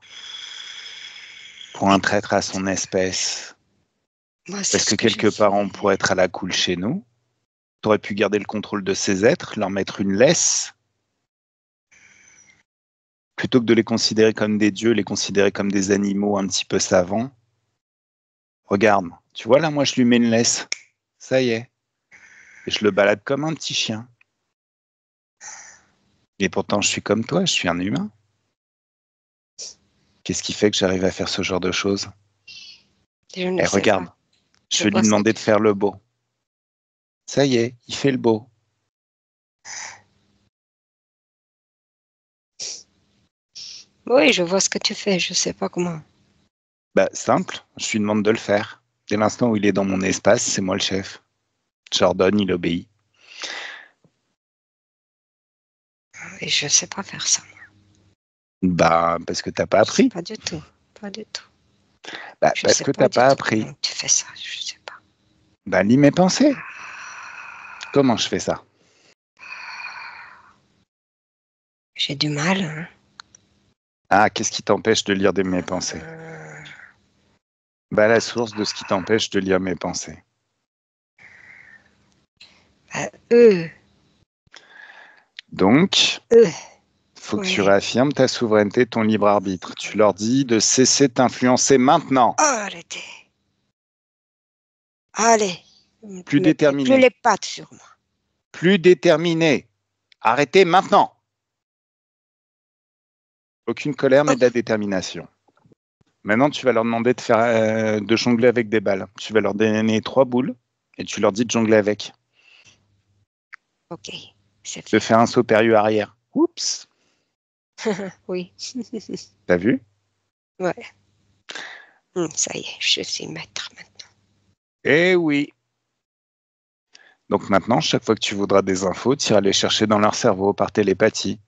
Pour un traître à son espèce. Moi, c'est Parce ce que que je quelque part, on fais. pourrait être à la cool chez nous. T'aurais pu garder le contrôle de ces êtres, leur mettre une laisse, plutôt que de les considérer comme des dieux, les considérer comme des animaux un petit peu savants. Regarde, tu vois là, moi je lui mets une laisse. Ça y est. Et je le balade comme un petit chien. Et pourtant, je suis comme toi, je suis un humain. Qu'est-ce qui fait que j'arrive à faire ce genre de choses? Je ne Eh, sais regarde, pas. je Je vais lui vois ce que demander tu de fais. faire le beau. Ça y est, il fait le beau. Oui, je vois ce que tu fais. Je sais pas comment. Bah, simple, je lui demande de le faire. Dès l'instant où il est dans mon espace, c'est moi le chef. J'ordonne, il obéit. Et je sais pas faire ça. Bah, parce que t'as pas Je sais appris. pas du tout. Pas du tout. Bah, Je parce sais que pas t'as du pas tout appris. comment tu fais ça. Je sais pas. Bah, lis mes pensées. Comment je fais ça? J'ai du mal. Hein. Ah, qu'est-ce qui t'empêche de lire mes pensées? Euh, Bah, la source de ce qui t'empêche de lire mes pensées. eux, Donc, eux. faut que tu Oui. réaffirmes ta souveraineté, ton libre arbitre. Tu leur dis de cesser de t'influencer maintenant. Oh, arrêtez. Allez. Ne Plus mettez plus déterminé. les pattes sur moi. Plus déterminé. Arrêtez maintenant. Aucune colère, mais de la détermination. Maintenant, tu vas leur demander de jongler avec des balles. Tu vas leur donner 3 boules et tu leur dis de jongler avec. Ok, c'est De fait. faire un saut périlleux arrière. Oups. Oui. T'as vu? Ouais. Ça y est, je suis maître maintenant. Eh oui. Donc maintenant, chaque fois que tu voudras des infos, tu iras les chercher dans leur cerveau par télépathie.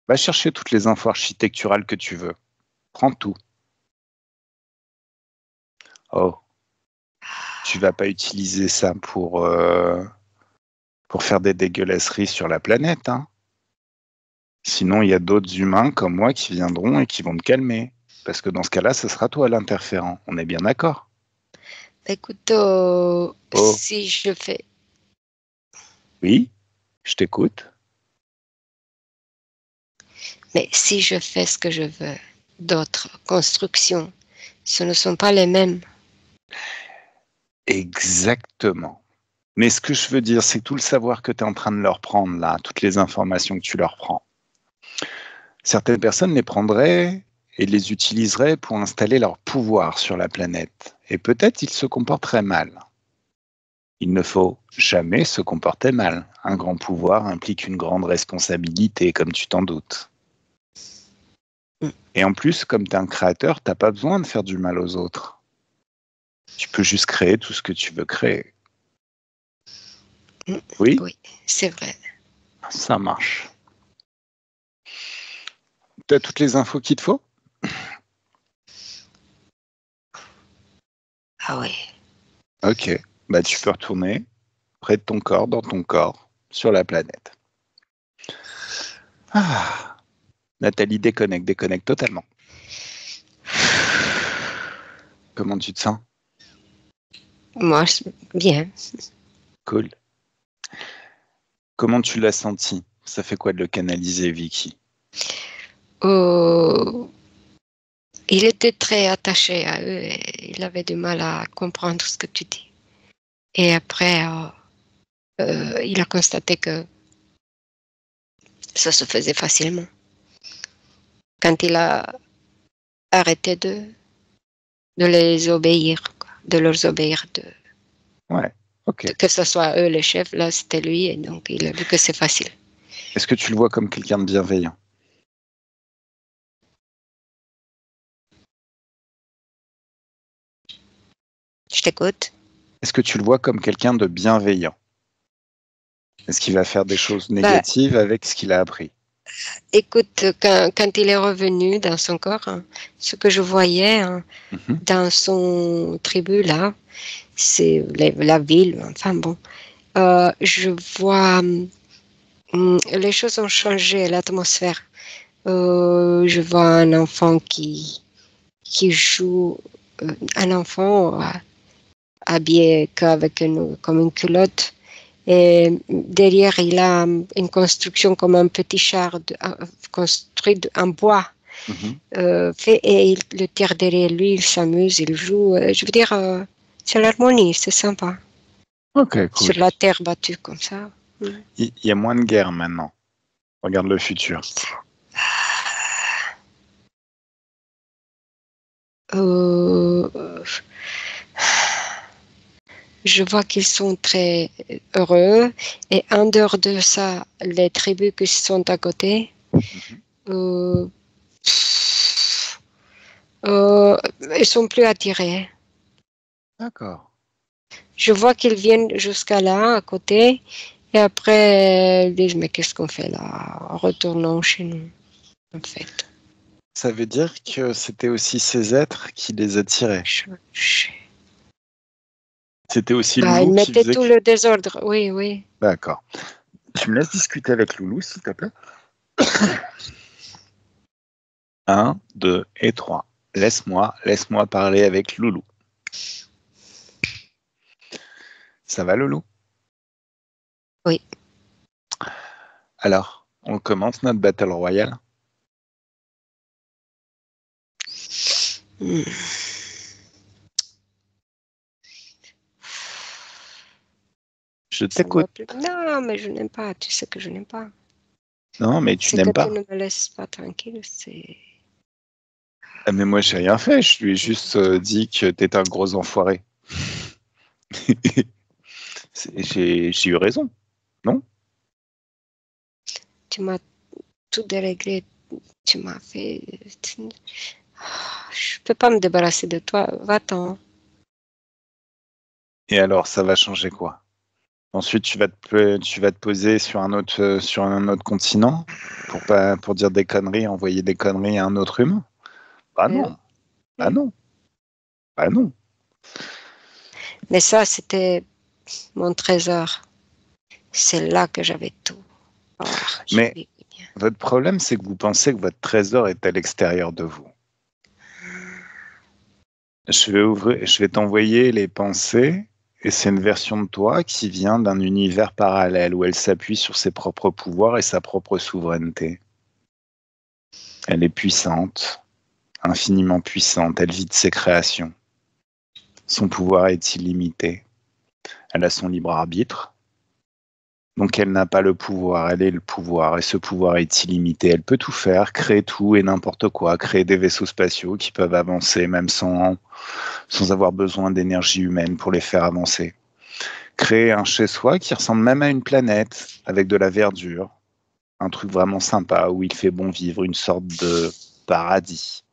Va chercher toutes les infos architecturales que tu veux. Prends tout. Oh, tu vas pas utiliser ça pour faire des dégueulasseries sur la planète, hein. Sinon, il y a d'autres humains comme moi qui viendront et qui vont te calmer. Parce que dans ce cas-là, ce sera toi l'interférent. On est bien d'accord? Écoute, Oh, si je fais, oui, je t'écoute. mais si je fais ce que je veux, d'autres constructions, ce ne sont pas les mêmes. Exactement. Mais ce que je veux dire, c'est que tout le savoir que tu es en train de leur prendre, là, toutes les informations que tu leur prends, certaines personnes les prendraient et les utiliseraient pour installer leur pouvoir sur la planète. Et peut-être ils se comporteraient mal. Il ne faut jamais se comporter mal. Un grand pouvoir implique une grande responsabilité, comme tu t'en doutes. Et en plus, comme tu es un créateur, tu n'as pas besoin de faire du mal aux autres. Tu peux juste créer tout ce que tu veux créer. Oui, Oui, c'est vrai. ça marche. Tu as toutes les infos qu'il te faut? Ah oui. Ok, bah tu peux retourner près de ton corps, dans ton corps, sur la planète. Ah, Nathalie, déconnecte totalement. Comment tu te sens? Moi, bien. Cool. Comment tu l'as senti? Ça fait quoi de le canaliser, Vicky? Euh, il était très attaché à eux et il avait du mal à comprendre ce que tu dis. Et après, il a constaté que ça se faisait facilement. Quand il a arrêté de les obéir, quoi, de leur obéir, Ouais, ok. que ce soit eux les chefs, là c'était lui, et donc il a vu que c'est facile. Est-ce que tu le vois comme quelqu'un de bienveillant? Je t'écoute. Est-ce que tu le vois comme quelqu'un de bienveillant? Est-ce qu'il va faire des choses Bah, négatives avec ce qu'il a appris? écoute, quand il est revenu dans son corps, hein, ce que je voyais hein, Mhm. dans son tribu là, c'est la ville, enfin bon, je vois les choses ont changé, l'atmosphère. Je vois un enfant qui joue, un enfant habillé comme une culotte. Et derrière, il a une construction comme un petit char construit en bois. Mhm. Fait, et il le tire derrière lui, il s'amuse, il joue. Je veux dire, c'est l'harmonie, c'est sympa. Ok, cool. Sur la terre battue comme ça. Il y a moins de guerre maintenant. Regarde le futur. Euh, je vois qu'ils sont très heureux. Et en dehors de ça, les tribus qui sont à côté, Mhm. euh, ils sont plus attirés. D'accord. Je vois qu'ils viennent jusqu'à là, à côté, et après, ils disent, mais qu'est-ce qu'on fait là? Retournons chez nous, en fait. Ça veut dire que c'était aussi ces êtres qui les attiraient. Je- C'était aussi Bah, ils Loulou qui mettaient faisait tout que... le désordre, oui, oui. D'accord. Tu me laisses discuter avec Loulou, s'il te plaît? 1, 2 et 3. Laisse-moi parler avec Loulou. Ça va, Loulou? Oui. Alors, on commence notre Battle Royale. Hmm. Je Ça ne va t'écoute. plus. Non, mais je n'aime pas. Tu sais que je n'aime pas. Non, mais tu C'est que n'aimes tu pas. ne me laisses pas tranquille. C'est. Ah, mais moi, j'ai rien fait. Je lui ai juste dit que t'étais un gros enfoiré. J'ai eu raison, non? Tu m'as tout déréglé. Tu m'as fait. Je peux pas me débarrasser de toi. Va-t'en. Et alors, ça va changer quoi? Ensuite, tu vas te poser sur un autre continent pour dire des conneries, envoyer des conneries à un autre humain? Bah Mais, non, bah oui. non, bah non. Mais ça, c'était mon trésor. C'est là que j'avais tout. Oh, je Mais vivais bien. votre problème, c'est que vous pensez que votre trésor est à l'extérieur de vous. Je vais t'envoyer les pensées, et c'est une version de toi qui vient d'un univers parallèle où elle s'appuie sur ses propres pouvoirs et sa propre souveraineté. Elle est puissante, infiniment puissante, elle vit de ses créations. Son pouvoir est illimité. Elle a son libre arbitre. Donc elle n'a pas le pouvoir, elle est le pouvoir. Et ce pouvoir est illimité. Elle peut tout faire, créer tout et n'importe quoi. Créer des vaisseaux spatiaux qui peuvent avancer même sans avoir besoin d'énergie humaine pour les faire avancer. Créer un chez-soi qui ressemble même à une planète avec de la verdure. Un truc vraiment sympa où il fait bon vivre, une sorte de paradis.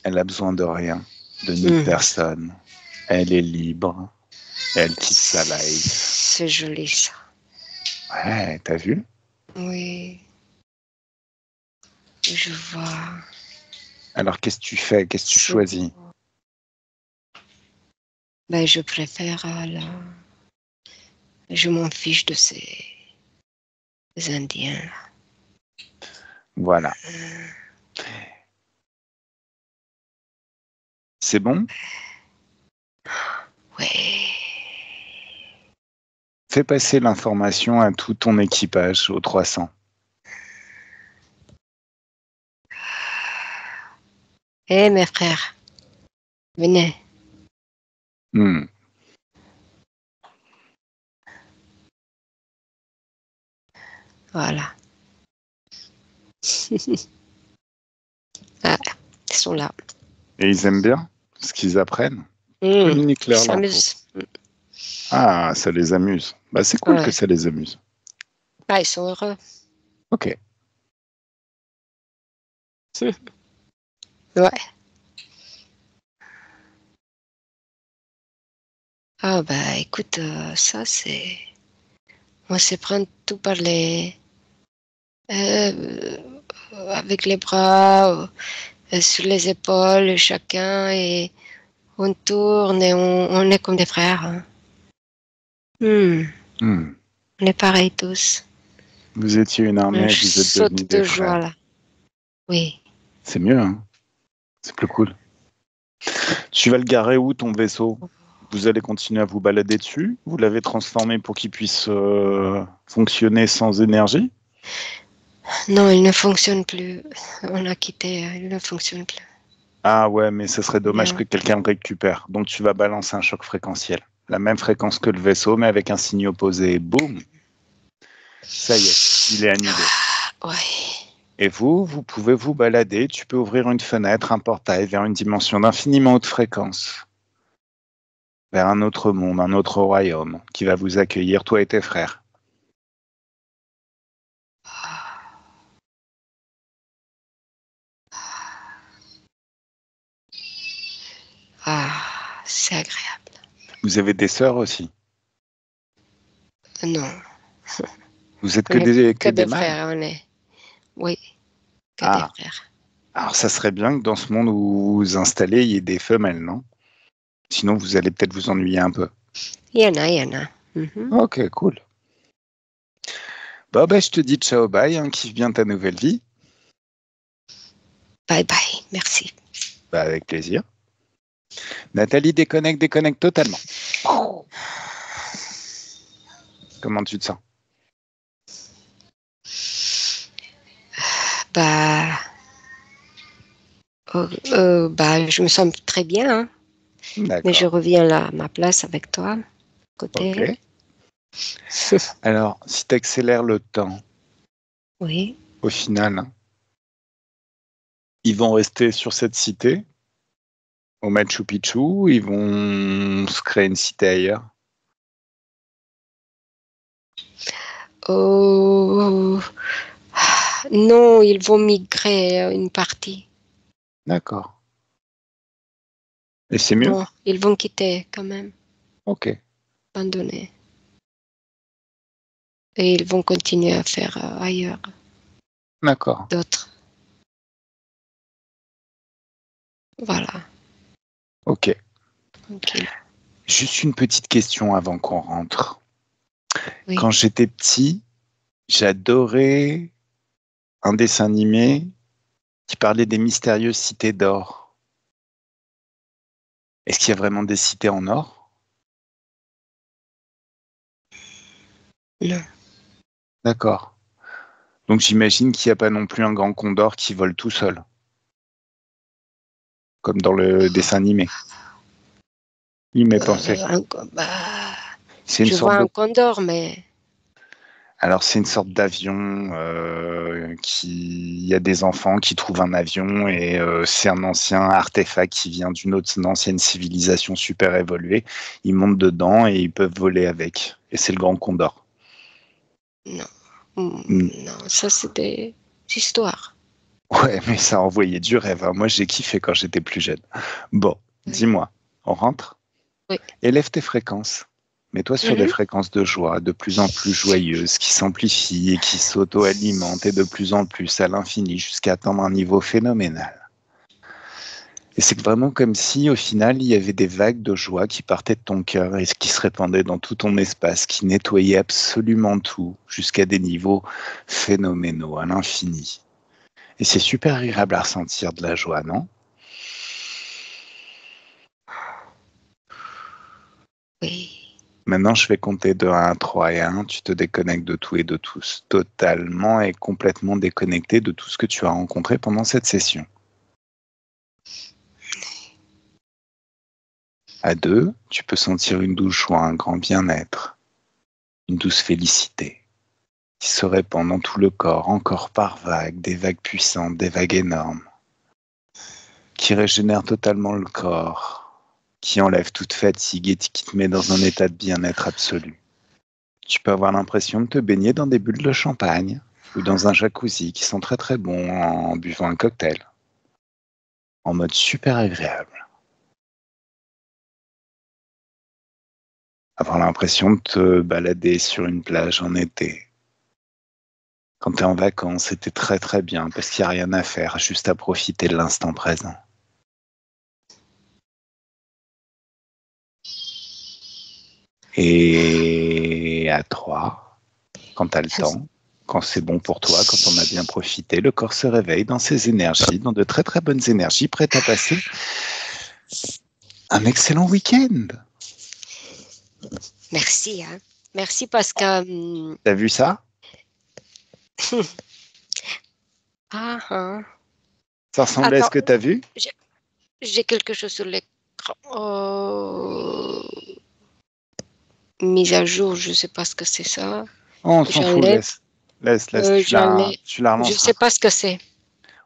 Elle a besoin de rien, de ni personne. Elle est libre. Elle kiffe sa life. C'est joli ça. Ouais, t'as vu? Oui. Je vois. Alors qu'est-ce que tu fais? Qu'est-ce que tu choisis? Ben, je préfère je m'en fiche de ces Indiens. Voilà. C'est bon? Ouais. Fais passer l'information à tout ton équipage, aux 300. Mes frères, venez. Voilà. Ah, ils sont là. Et ils aiment bien ce qu'ils apprennent? Ils Leur s'amusent. Ah, ça les amuse. Bah, c'est cool que ça les amuse. Ah, ils sont heureux. Ok. Ouais. Ah bah écoute, ça c'est... On se prend tout par les... avec les bras, sur les épaules, chacun, et on tourne et on est comme des frères. Hein. On est pareils tous. Vous étiez une armée, Je vous êtes devenus saute de des joie frères. là. Oui. C'est mieux, hein? C'est plus cool. Tu vas le garer où, ton vaisseau? Vous allez continuer à vous balader dessus? Vous l'avez transformé pour qu'il puisse fonctionner sans énergie? Non, il ne fonctionne plus. On a quitté, il ne fonctionne plus. Ah ouais, mais ce serait dommage Bien. que quelqu'un le récupère. Donc tu vas balancer un choc fréquentiel. La même fréquence que le vaisseau, mais avec un signe opposé. Boum! Ça y est, il est annulé. Ouais. Et vous pouvez vous balader. Tu peux ouvrir une fenêtre, un portail vers une dimension d'infiniment haute fréquence. Vers un autre monde, un autre royaume, qui va vous accueillir, toi et tes frères. Ah, c'est agréable. Vous avez des sœurs aussi? Non. Vous êtes On est que des des mâles? frères, on est. Oui, que des Ah, frères. alors ça serait bien que dans ce monde où vous vous installez, il y ait des femelles, non? Sinon, vous allez peut-être vous ennuyer un peu. Il y en a, il y en a. Ok, cool. Bon, je te dis ciao, bye, hein, kiffe bien ta nouvelle vie. Bye bye, merci. Avec plaisir. Nathalie, déconnecte totalement. Comment tu te sens? Bah, je me sens très bien, hein. Mais je D'accord. reviens là à ma place avec toi, côté. Ok. Alors, si tu accélères le temps, Oui. au final, ils vont rester sur cette cité, au Machu Picchu, ou ils vont se créer une cité ailleurs? Oh, non, ils vont migrer une partie. D'accord. Et c'est mieux? Non, ils vont quitter quand même, Ok. abandonner. Et ils vont continuer à faire ailleurs D'accord. d'autres. Voilà. Ok. Tranquille. Juste une petite question avant qu'on rentre. Oui. Quand j'étais petit, j'adorais un dessin animé qui parlait des mystérieuses cités d'or. Est-ce qu'il y a vraiment des cités en or? Non. D'accord. Donc j'imagine qu'il n'y a pas non plus un grand condor qui vole tout seul, comme dans le dessin animé. Il m'est pensé. C'est une Je sorte vois de... un condor, mais Alors, c'est une sorte d'avion Il y a des enfants qui trouvent un avion et c'est un ancien artefact qui vient une ancienne civilisation super évoluée. Ils montent dedans et ils peuvent voler avec. Et c'est le Grand Condor. non. Mm. Non, ça c'est des histoires. Ouais, mais ça a envoyé du rêve, hein. Moi, j'ai kiffé quand j'étais plus jeune. Bon, Oui. dis-moi, on rentre? Oui. Élève tes fréquences. Mets-toi sur des fréquences de joie de plus en plus joyeuses, qui s'amplifient et qui s'auto-alimentent et de plus en plus à l'infini jusqu'à atteindre un niveau phénoménal. Et c'est vraiment comme si, au final, il y avait des vagues de joie qui partaient de ton cœur et qui se répandaient dans tout ton espace, qui nettoyaient absolument tout jusqu'à des niveaux phénoménaux, à l'infini. Et c'est super agréable à ressentir de la joie, non? Oui. Maintenant, je vais compter de 1 à 3 et 1, tu te déconnectes de tout et de tous, totalement et complètement déconnecté de tout ce que tu as rencontré pendant cette session. À 2, tu peux sentir une douce joie, un grand bien-être, une douce félicité qui se répand dans tout le corps, encore par vagues, des vagues puissantes, des vagues énormes, qui régénèrent totalement le corps, qui enlèvent toute fatigue et qui te met dans un état de bien-être absolu. Tu peux avoir l'impression de te baigner dans des bulles de champagne ou dans un jacuzzi qui sont très très bons en buvant un cocktail, en mode super agréable. Avoir l'impression de te balader sur une plage en été. Quand tu es en vacances, c'était très très bien parce qu'il n'y a rien à faire, juste à profiter de l'instant présent. Et à 3, quand tu as le temps, quand c'est bon pour toi, quand on a bien profité, le corps se réveille dans ses énergies, dans de très très bonnes énergies, prêtes à passer un excellent week-end. Merci, hein. Merci parce que... T'as vu ça? Ah. Ça ressemblait à ce Attends, que t'as vu? j'ai quelque chose sur l'écran. Mise à jour, je ne sais pas ce que c'est ça. Oh, on s'en fout, J'enlève. laisse. Laisse, J'enlève. tu la Je ne relanceras. sais pas ce que c'est.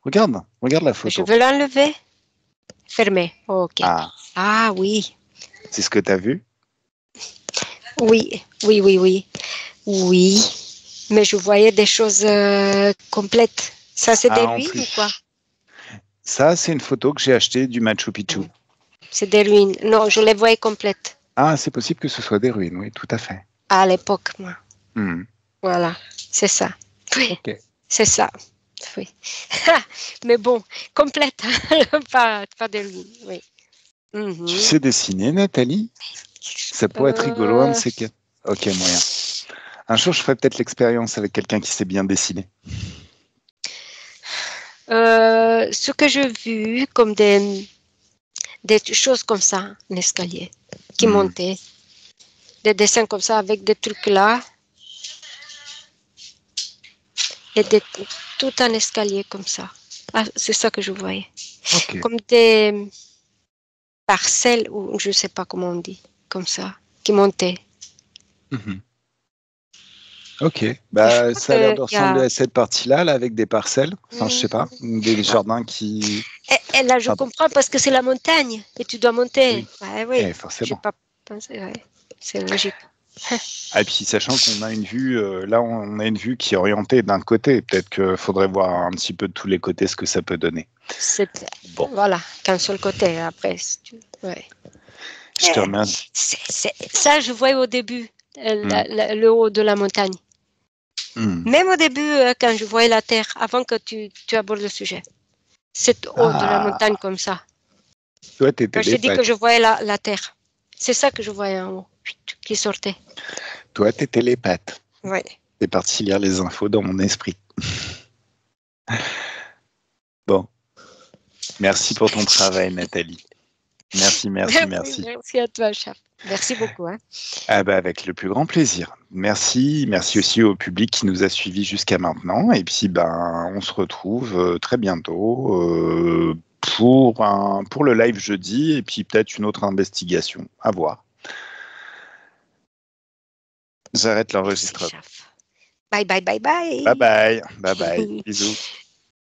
Regarde la Je photo. veux l'enlever. Fermer. Ok. Ah, Ah oui. c'est ce que t'as vu? Oui. Oui. Mais je voyais des choses complètes. Ça, c'est des Ah, en ruines ou quoi? plus. Ça, c'est une photo que j'ai achetée du Machu Picchu. C'est des ruines. Non, je les voyais complètes. Ah, c'est possible que ce soit des ruines, oui, tout à fait. À l'époque, moi. Hmm. Voilà. C'est ça. Oui. Ok. C'est ça. Oui. Mais bon, complète. pas des ruines. Oui. Tu sais dessiner, Nathalie? Ça pourrait être rigolo, un de ces quatre. Ok, moyen. Un jour, je ferai peut-être l'expérience avec quelqu'un qui sait bien dessiner. Ce que j'ai vu comme des choses comme ça, un escalier qui montait, des dessins comme ça avec des trucs là et tout un escalier comme ça. Ah, c'est ça que je voyais. Ok. Comme des parcelles, ou je ne sais pas comment on dit, comme ça, qui montaient. Mhm. Ok, Et je bah crois ça a l'air de qu'il y ressembler a... à cette partie-là, là, avec des parcelles. Enfin, je sais pas, des jardins qui. Et là, je Pardon. comprends parce que c'est la montagne et tu dois monter. Oui, Ouais, oui, j'ai forcément. pas pensé. Ouais. C'est logique. Ah, et puis sachant qu'on a une vue, là, on a une vue qui est orientée d'un côté. Peut-être qu'il faudrait voir un petit peu de tous les côtés ce que ça peut donner. Bon, Voilà, qu'un seul côté après. Ouais. je te remercie. Ça, je voyais au début, le haut de la montagne. Même au début, quand je voyais la terre, avant que tu abordes le sujet. C'est haut de la montagne Ah, comme ça. toi, t'es Quand je dis que télépathe. je voyais la terre, c'est ça que je voyais en haut, qui sortait. Toi, t'es télépathe. Oui. T'es parti lire les infos dans mon esprit. Bon, merci pour ton travail, Nathalie. Merci. Merci à toi, Chap. Merci beaucoup. Hein. Ah bah avec le plus grand plaisir. Merci aussi au public qui nous a suivis jusqu'à maintenant. Et puis ben on se retrouve très bientôt pour le live jeudi et puis peut-être une autre investigation. À voir. J'arrête l'enregistrement. Bye bye bye bye. Bye bye. Bye bye. Bisous.